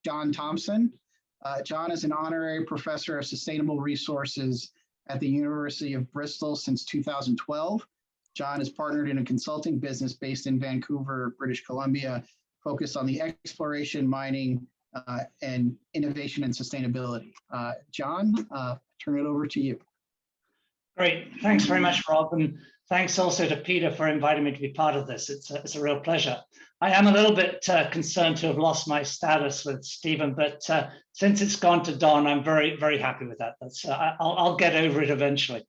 John Thompson. John is an Honorary Professor of Sustainable Resources at the University of Bristol since 2012. John is partnered in a consulting business based in Vancouver, British Columbia, focused on the exploration, mining, and innovation and sustainability. John, turn it over to you. Great, thanks very much, Rob, and thanks also to Peter for inviting me to be part of this. It's a real pleasure. I am a little bit concerned to have lost my status with Stephen, but since it's gone to Don, I'm very, very happy with that. I'll get over it eventually.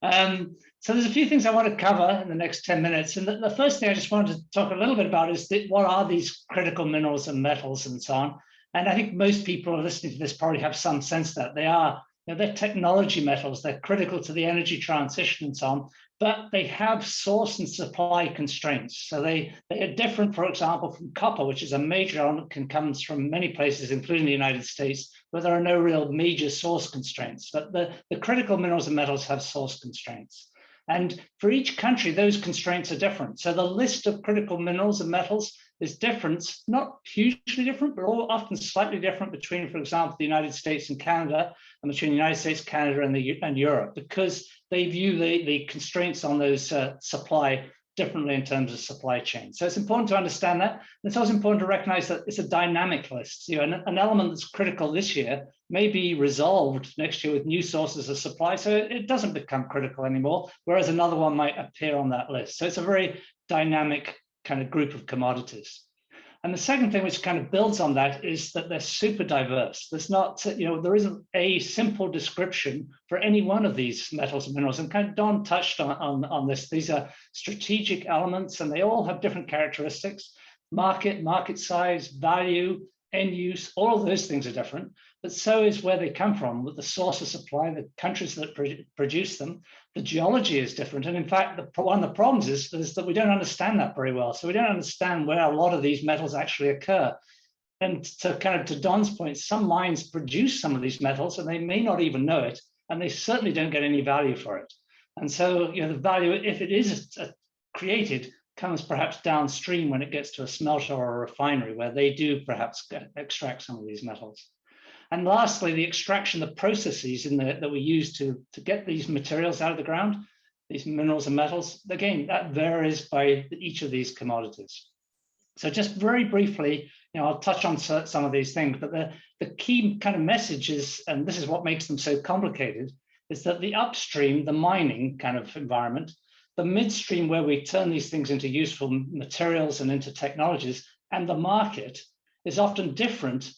So there's a few things I want to cover in the next 10 minutes. And the first thing I just wanted to talk a little bit about is what are these critical minerals and metals and so on. And I think most people listening to this probably have some sense that they are, they're technology metals, they're critical to the energy transition and so on, but they have source and supply constraints. So they are different, for example, from copper, which is a major element, comes from many places, including the United States, where there are no real major source constraints. But the critical minerals and metals have source constraints. And for each country, those constraints are different. So the list of critical minerals and metals is different, not hugely different, but all often slightly different between, for example, the United States and Canada, and between the United States, Canada, and Europe, because they view the constraints on those supply differently in terms of supply chain. So it's important to understand that. And it's also important to recognize that it's a dynamic list. An element that's critical this year may be resolved next year with new sources of supply, so it doesn't become critical anymore, whereas another one might appear on that list. So it's a very dynamic kind of group of commodities. And the second thing which kind of builds on that is that they're super diverse. There's not, there isn't a simple description for any one of these metals and minerals. And kind of Don touched on this. These are strategic elements and they all have different characteristics. Market size, value, end use, all of those things are different, but so is where they come from, with the source of supply, the countries that produce them. The geology is different. And in fact, one of the problems is that we don't understand that very well. So we don't understand where a lot of these metals actually occur. And to Don's point, some mines produce some of these metals and they may not even know it, and they certainly don't get any value for it. And so, the value, if it is created, comes perhaps downstream when it gets to a smelter or a refinery where they do perhaps extract some of these metals. And lastly, the extraction, the processes that we use to get these materials out of the ground, these minerals and metals, again, that varies by each of these commodities. So just very briefly, I'll touch on some of these things, but the key kind of message is, and this is what makes them so complicated, is that the upstream, the mining kind of environment, the midstream where we turn these things into useful materials and into technologies, and the market is often different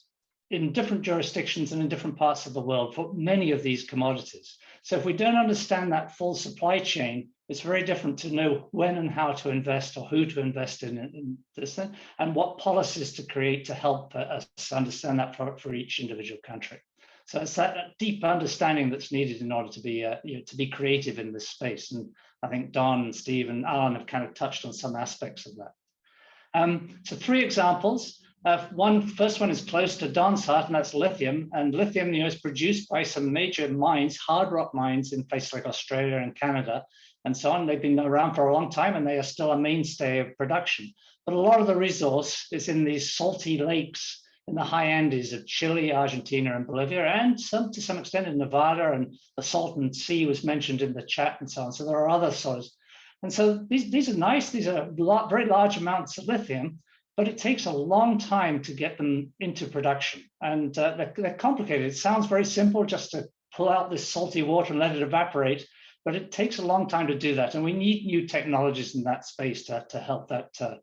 in different jurisdictions and in different parts of the world for many of these commodities. So if we don't understand that full supply chain, it's very different to know when and how to invest or who to invest in this thing, and what policies to create to help us understand that for each individual country. So it's that deep understanding that's needed in order to be creative in this space. And I think Don and Steve and Alan have kind of touched on some aspects of that. So 3 examples. First one is close to Don's heart, and that's lithium. And lithium, is produced by some major mines, hard rock mines in places like Australia and Canada and so on. They've been around for a long time and they are still a mainstay of production. But a lot of the resource is in these salty lakes in the high Andes of Chile, Argentina, and Bolivia, and to some extent in Nevada, and the Salton Sea was mentioned in the chat and so on. So there are other sources. And so these are nice. These are very large amounts of lithium, but it takes a long time to get them into production. And they're complicated. It sounds very simple just to pull out this salty water and let it evaporate, but it takes a long time to do that. And we need new technologies in that space to help that to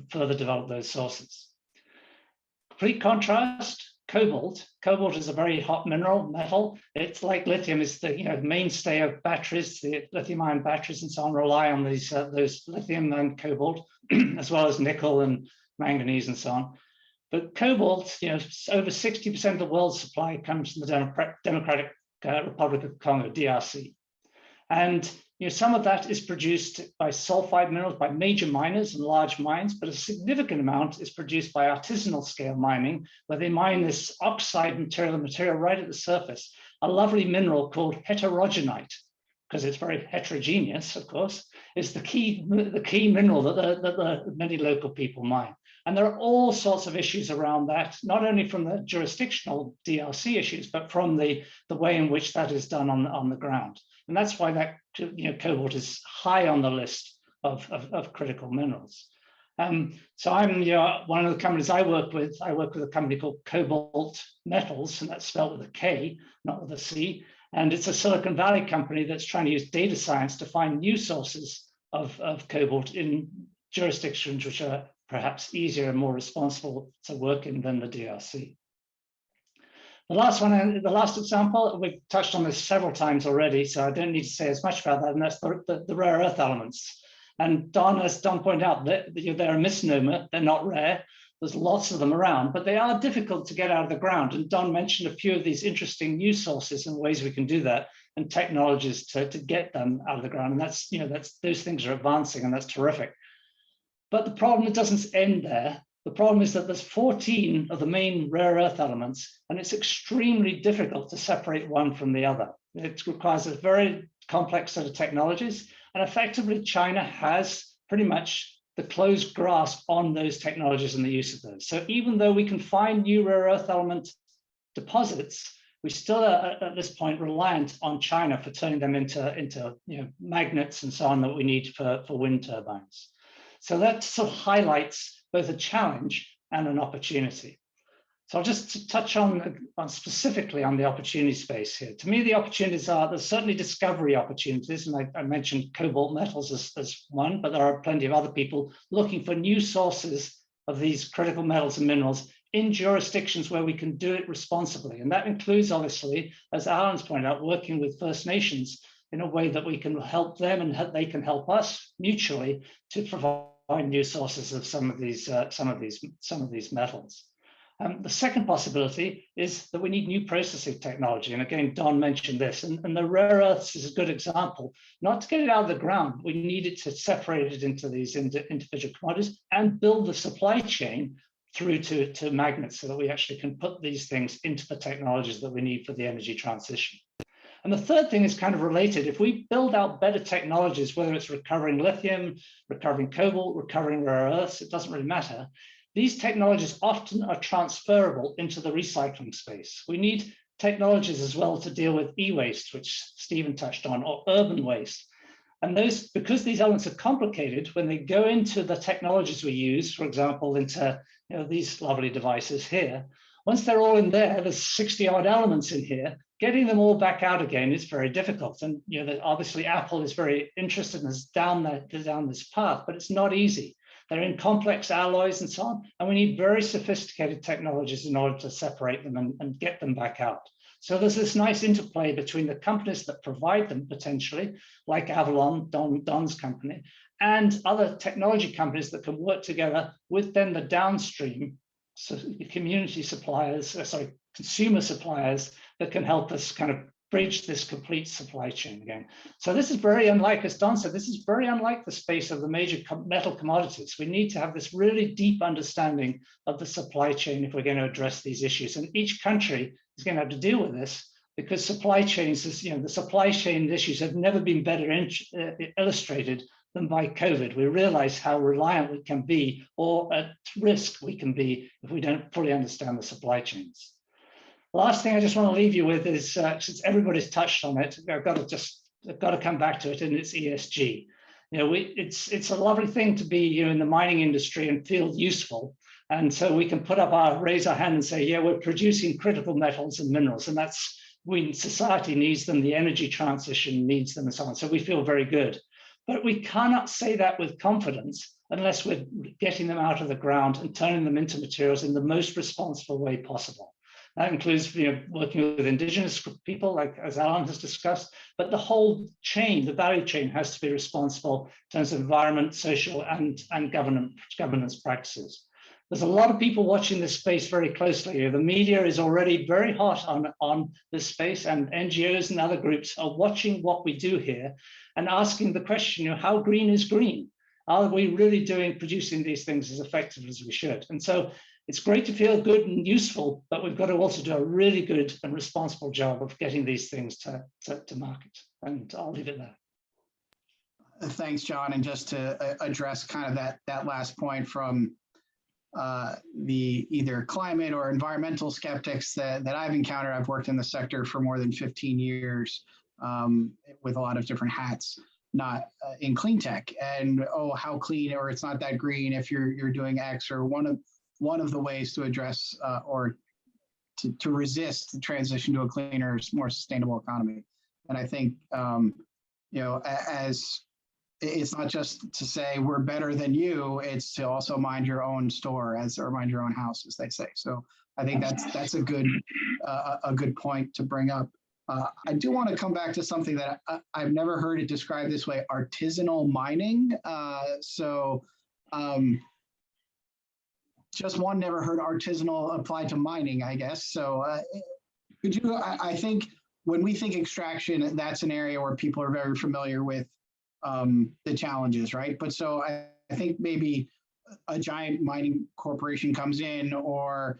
further develop those sources. Complete contrast, cobalt. Cobalt is a very hot metal. It's like lithium is the mainstay of batteries. The lithium-ion batteries and so on rely on those lithium and cobalt, as well as nickel and manganese and so on. But cobalt, over 60% of the world's supply comes from the Democratic Republic of Congo, DRC. And some of that is produced by sulfide minerals, by major miners and large mines, but a significant amount is produced by artisanal scale mining, where they mine this oxide material right at the surface, a lovely mineral called heterogenite, because it's very heterogeneous, of course, is the key mineral that the many local people mine. And there are all sorts of issues around that, not only from the jurisdictional DRC issues, but from the way in which that is done on the ground. And that's why that cobalt is high on the list of critical minerals. So I'm one of the companies I work with a company called KoBold Metals, and that's spelled with a K, not with a C. And it's a Silicon Valley company that's trying to use data science to find new sources of cobalt in jurisdictions which are perhaps easier and more responsible to work in than the DRC. The last example, we've touched on this several times already, so I don't need to say as much about that, and that's the rare earth elements. And as Don pointed out, they're a misnomer, they're not rare. There's lots of them around, but they are difficult to get out of the ground. And Don mentioned a few of these interesting new sources and ways we can do that, and technologies to get them out of the ground. And those things are advancing, and that's terrific. But the problem, it doesn't end there. The problem is that there's 14 of the main rare earth elements, and it's extremely difficult to separate one from the other. It requires a very complex set of technologies, and effectively China has pretty much the closed grasp on those technologies and the use of those. So even though we can find new rare earth element deposits, we still are at this point reliant on China for turning them into magnets and so on that we need for wind turbines. So that sort of highlights both a challenge and an opportunity. So I'll just touch on specifically on the opportunity space here. To me, the opportunities there's certainly discovery opportunities, and I mentioned KoBold Metals as one, but there are plenty of other people looking for new sources of these critical metals and minerals in jurisdictions where we can do it responsibly. And that includes, obviously, as Alan's pointed out, working with First Nations in a way that we can help them and they can help us mutually to provide new sources of some of these metals. The second possibility is that we need new processing technology. And again, Don mentioned this, and the rare earths is a good example. Not to get it out of the ground, we need it to separate it into these individual commodities and build the supply chain through to magnets so that we actually can put these things into the technologies that we need for the energy transition. And the third thing is kind of related. If we build out better technologies, whether it's recovering lithium, recovering cobalt, recovering rare earths, it doesn't really matter. These technologies often are transferable into the recycling space. We need technologies as well to deal with e-waste, which Stephen touched on, or urban waste. And those, because these elements are complicated, when they go into the technologies we use, for example, into these lovely devices here, once they're all in there, there's 60 odd elements in here, getting them all back out again is very difficult. And obviously Apple is very interested in us down this path, but it's not easy. They're in complex alloys and so on, and we need very sophisticated technologies in order to separate them and get them back out. So there's this nice interplay between the companies that provide them potentially, like Avalon, Don's company, and other technology companies that can work together with then the downstream, so community suppliers, consumer suppliers that can help us kind of bridge this complete supply chain again. So this is very unlike, as Don said, this is very unlike the space of the major metal commodities. We need to have this really deep understanding of the supply chain if we're going to address these issues. And each country is going to have to deal with this because supply chains, the supply chain issues have never been better illustrated than by COVID. We realize how reliant we can be or at risk we can be if we don't fully understand the supply chains. Last thing I just want to leave you with is, since everybody's touched on it, I've got to come back to it, and it's ESG. It's a lovely thing to be in the mining industry and feel useful, and so we can raise our hand and say, yeah, we're producing critical metals and minerals, and that's when society needs them, the energy transition needs them, and so on. So we feel very good, but we cannot say that with confidence unless we're getting them out of the ground and turning them into materials in the most responsible way possible. That includes working with indigenous people, like as Alan has discussed, but the whole chain, the value chain, has to be responsible in terms of environment, social, and governance practices. There's a lot of people watching this space very closely. The media is already very hot on this space, and NGOs and other groups are watching what we do here and asking the question, how green is green? Are we really producing these things as effectively as we should? And so it's great to feel good and useful, but we've got to also do a really good and responsible job of getting these things to market. And I'll leave it there. Thanks, John. And just to address kind of that last point from the either climate or environmental skeptics that I've encountered. I've worked in the sector for more than 15 years with a lot of different hats, not in clean tech. And oh, how clean, or it's not that green if you're doing X, or one of the ways to address or to resist the transition to a cleaner, more sustainable economy. And I think as it's not just to say we're better than you, it's to also mind your own store or mind your own house, as they say. So I think that's a good point to bring up. I do want to come back to something that I've never heard it described this way: artisanal mining. Just one, never heard artisanal applied to mining, I guess. So could you? I think when we think extraction, that's an area where people are very familiar with the challenges, right? But so I think maybe a giant mining corporation comes in, or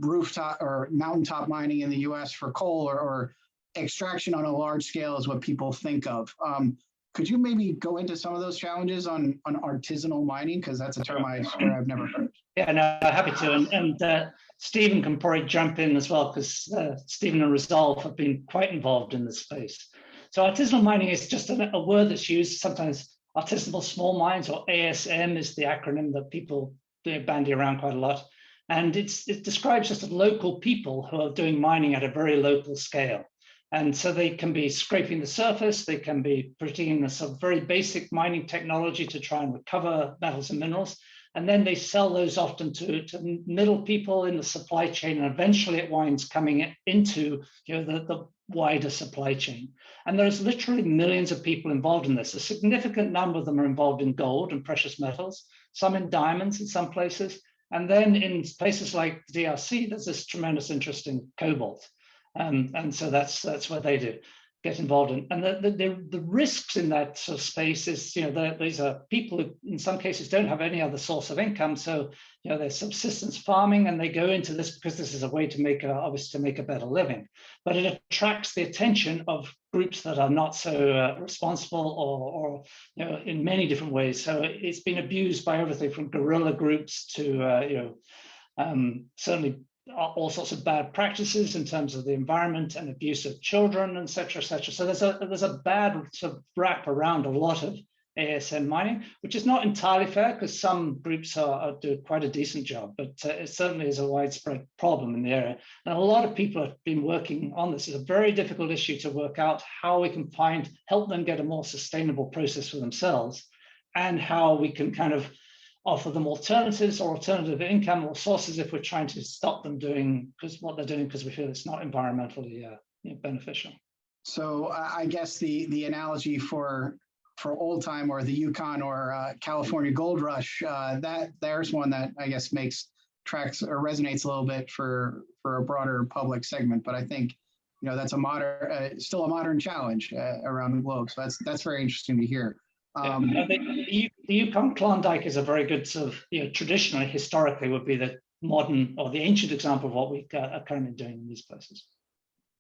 rooftop or mountaintop mining in the US for coal, or extraction on a large scale is what people think of. Could you maybe go into some of those challenges on artisanal mining? Because that's a term I swear I've never heard. Yeah, no, happy to. And Stephen can probably jump in as well, because Stephen and Resolve have been quite involved in this space. So artisanal mining is just a word that's used sometimes. Artisanal small mines, or ASM, is the acronym that people bandy around quite a lot. And it describes just local people who are doing mining at a very local scale. And so they can be scraping the surface, they can be putting in some very basic mining technology to try and recover metals and minerals. And then they sell those often to middle people in the supply chain, and eventually it winds coming into the wider supply chain. And there's literally millions of people involved in this. A significant number of them are involved in gold and precious metals, some in diamonds in some places. And then in places like the DRC, there's this tremendous interest in cobalt. And so that's what they do, get involved in. And the risks in that sort of space is, these are people who in some cases don't have any other source of income. So, they're subsistence farming, and they go into this because this is a way to obviously make a better living. But it attracts the attention of groups that are not so responsible, or in many different ways. So it's been abused by everything from guerrilla groups to, certainly all sorts of bad practices in terms of the environment and abuse of children, et cetera, et cetera. So there's a bad sort of wrap around a lot of ASM mining, which is not entirely fair, because some groups do quite a decent job, but it certainly is a widespread problem in the area. And a lot of people have been working on this. It's a very difficult issue to work out how we can help them get a more sustainable process for themselves, and how we can kind of offer them alternatives or alternative income or sources if we're trying to stop them doing what they're doing because we feel it's not environmentally beneficial. So I guess the analogy for old time, or the Yukon or California gold rush, there's one that I guess tracks or resonates a little bit for a broader public segment. But I think that's still a modern challenge around the globe. So that's very interesting to hear. The Yukon Klondike is a very good sort of, traditionally, historically, would be the modern or the ancient example of what we are currently doing in these places.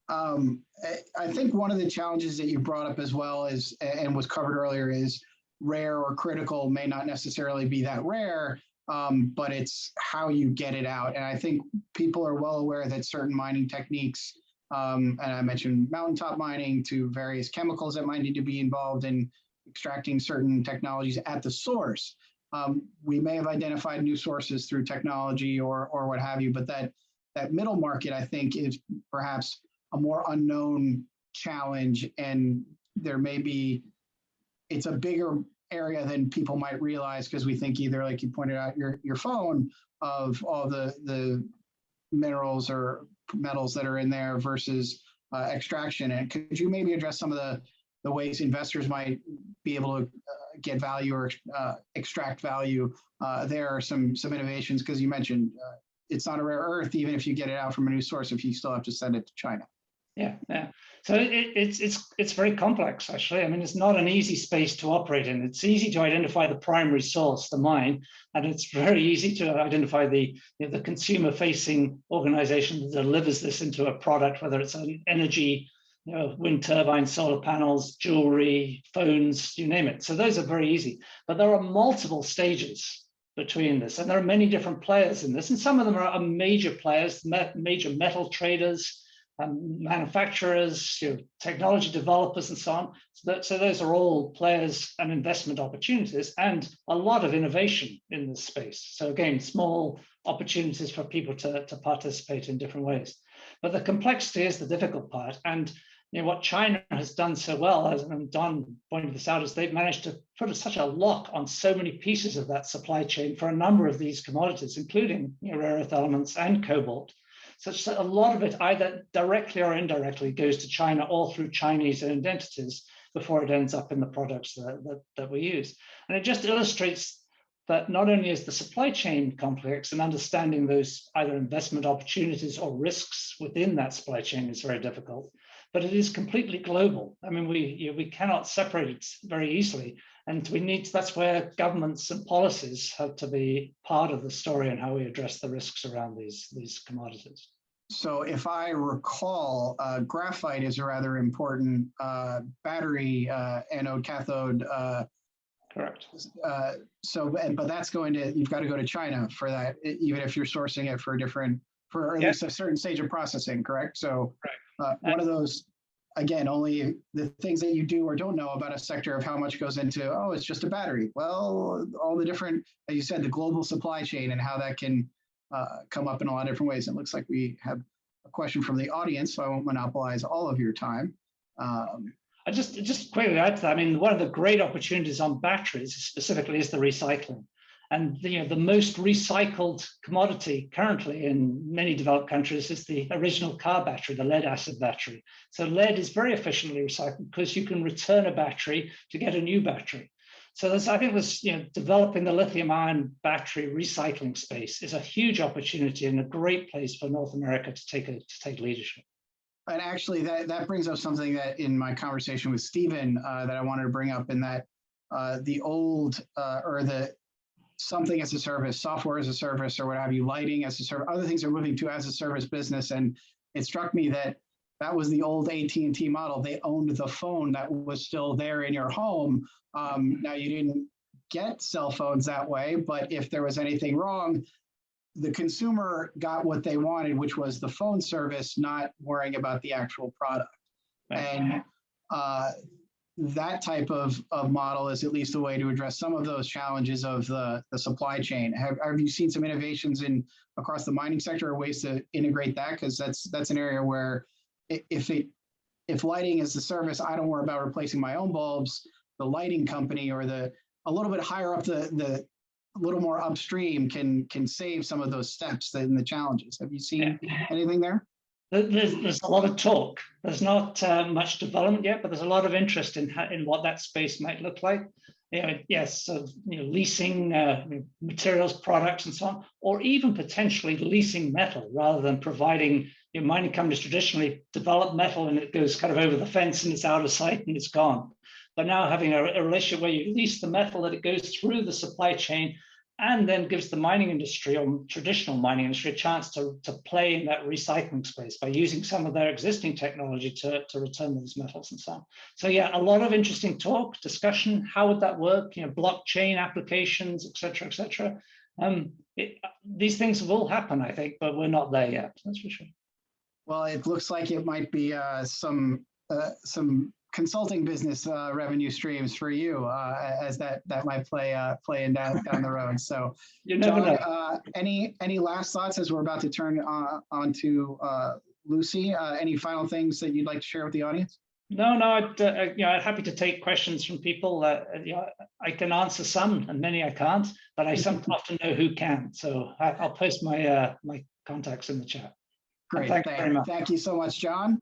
I think one of the challenges that you brought up as well is, and was covered earlier, is rare or critical may not necessarily be that rare, but it's how you get it out. And I think people are well aware that certain mining techniques, and I mentioned mountaintop mining, to various chemicals that might need to be involved in extracting certain technologies at the source. We may have identified new sources through technology or what have you, but that middle market, I think, is perhaps a more unknown challenge, and it's a bigger area than people might realize, because we think either, like you pointed out, your phone, of all the minerals or metals that are in there versus extraction. And could you maybe address some of the ways investors might be able to get value or extract value? There are some innovations, because you mentioned it's not a rare earth, even if you get it out from a new source, if you still have to send it to China. Yeah. So it's very complex, actually. I mean, it's not an easy space to operate in. It's easy to identify the primary source, the mine, and it's very easy to identify the consumer-facing organization that delivers this into a product, whether it's an energy wind turbines, solar panels, jewelry, phones, you name it. So those are very easy. But there are multiple stages between this, and there are many different players in this, and some of them are major players, major metal traders, manufacturers, technology developers, and so on. So those are all players and investment opportunities, and a lot of innovation in this space. So again, small opportunities for people to participate in different ways. But the complexity is the difficult part. And what China has done so well, as Don pointed this out, is they've managed to put such a lock on so many pieces of that supply chain for a number of these commodities, including rare earth elements and cobalt. Such that a lot of it either directly or indirectly goes to China or through Chinese-owned entities before it ends up in the products that we use. And it just illustrates that not only is the supply chain complex, and understanding those either investment opportunities or risks within that supply chain is very difficult, but it is completely global. I mean, we cannot separate it very easily, and that's where governments and policies have to be part of the story and how we address the risks around these commodities. So if I recall, graphite is a rather important battery anode cathode. Correct. But that's you've got to go to China for that, even if you're sourcing it for at least a certain stage of processing, correct? So one of those, again, only the things that you do or don't know about a sector of how much goes into, it's just a battery. Well, all the different, as you said, the global supply chain and how that can come up in a lot of different ways. It looks like we have a question from the audience, so I won't monopolize all of your time. I just quickly add to that. I mean, one of the great opportunities on batteries specifically is the recycling. And the most recycled commodity currently in many developed countries is the original car battery, the lead acid battery. So lead is very efficiently recycled because you can return a battery to get a new battery. So I think developing the lithium-ion battery recycling space is a huge opportunity and a great place for North America to take leadership. And actually, that brings up something that in my conversation with Stephen that I wanted to bring up, in that the old or the something as a service, software as a service, or what have you, lighting as a service, other things are moving to as a service business. And it struck me that was the old AT&T model. They owned the phone that was still there in your home. Now, you didn't get cell phones that way, but if there was anything wrong, the consumer got what they wanted, which was the phone service, not worrying about the actual product. And that type of model is at least a way to address some of those challenges of the supply chain. Have you seen some innovations across the mining sector, or ways to integrate that? Because that's an area where if lighting is the service, I don't worry about replacing my own bulbs. The lighting company or a little bit higher up a little more upstream can save some of those steps and the challenges. Have you seen anything there? There's a lot of talk. There's not much development yet, but there's a lot of interest in what that space might look like. Leasing materials, products, and so on, or even potentially leasing metal rather than providing. Mining companies traditionally develop metal and it goes kind of over the fence and it's out of sight and it's gone. But now having a relationship where you lease the metal, that it goes through the supply chain and then gives the mining industry or traditional mining industry a chance to play in that recycling space by using some of their existing technology to return those metals and so on. So a lot of interesting talk, discussion. How would that work? Blockchain applications, et cetera, et cetera. These things will happen, I think, but we're not there yet. That's for sure. Well, it looks like it might be some consulting business revenue streams for you, as that might play in down the road. So, you never know. Any last thoughts as we're about to turn on to Lucy? Any final things that you'd like to share with the audience? No. I'm happy to take questions from people. I can answer some, and many I can't, but I often know who can. So I'll post my contacts in the chat. Great. Thank you very much. Thank you so much, John.